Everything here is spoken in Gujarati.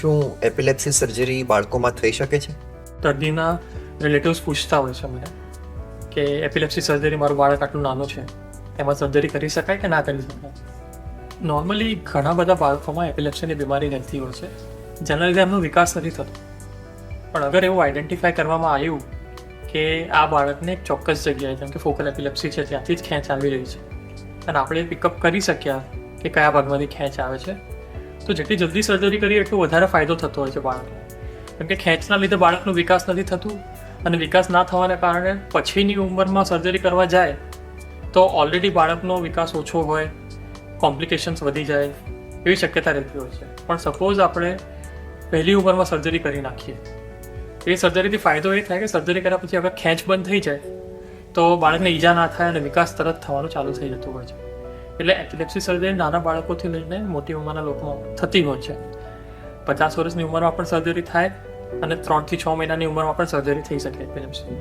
શું એપિલેપ્સી સર્જરી બાળકોમાં થઈ શકે છે? દર્દીના રિલેટિવ્સ પૂછતા હોય છે મને કે એપિલેપ્સી સર્જરી મારું બાળક આટલું નાનું છે, એમાં સર્જરી કરી શકાય કે ના કરી શકાય. નોર્મલી ઘણા બધા બાળકોમાં એપિલેપ્સીની બીમારી રહેતી હોય છે, જેના લીધે એમનો વિકાસ નથી થતો. પણ અગર એવું આઈડેન્ટિફાય કરવામાં આવ્યું કે આ બાળકને એક ચોક્કસ જગ્યાએ, જેમ કે ફોકલ એપિલેપ્સી છે, ત્યાંથી જ ખેંચ આવી રહી છે અને આપણે પિકઅપ કરી શક્યા કે કયા ભાગમાંથી ખેંચ આવે છે, તો જેટલી જલ્દી સર્જરી કરીએ એટલો વધારે ફાયદો થતો હોય છે બાળકને. કેમ કે ખેંચના લીધે બાળકનો વિકાસ નથી થતું અને વિકાસ ના થવાને કારણે પછીની ઉંમરમાં સર્જરી કરવા જાય તો ઓલરેડી બાળકનો વિકાસ ઓછો હોય, કોમ્પ્લિકેશન્સ વધી જાય એવી શક્યતા રહેતી હોય છે. પણ સપોઝ આપણે પહેલી ઉંમરમાં સર્જરી કરી નાખીએ, એ સર્જરીથી ફાયદો એ થાય કે સર્જરી કર્યા પછી અગર ખેંચ બંધ થઈ જાય તો બાળકને ઈજા ના થાય અને વિકાસ તરત થવાનું ચાલુ થઈ જતું હોય છે. એટલે એપિલેપ્સી સર્જરી નાના બાળકોથી લઈને મોટી ઉંમરના લોકોમાં થતી હોય છે. 50 વર્ષની ઉંમરમાં પણ સર્જરી થાય અને 3 થી 6 મહિનાની ઉંમરમાં પણ સર્જરી થઈ શકે એપિલેપ્સી.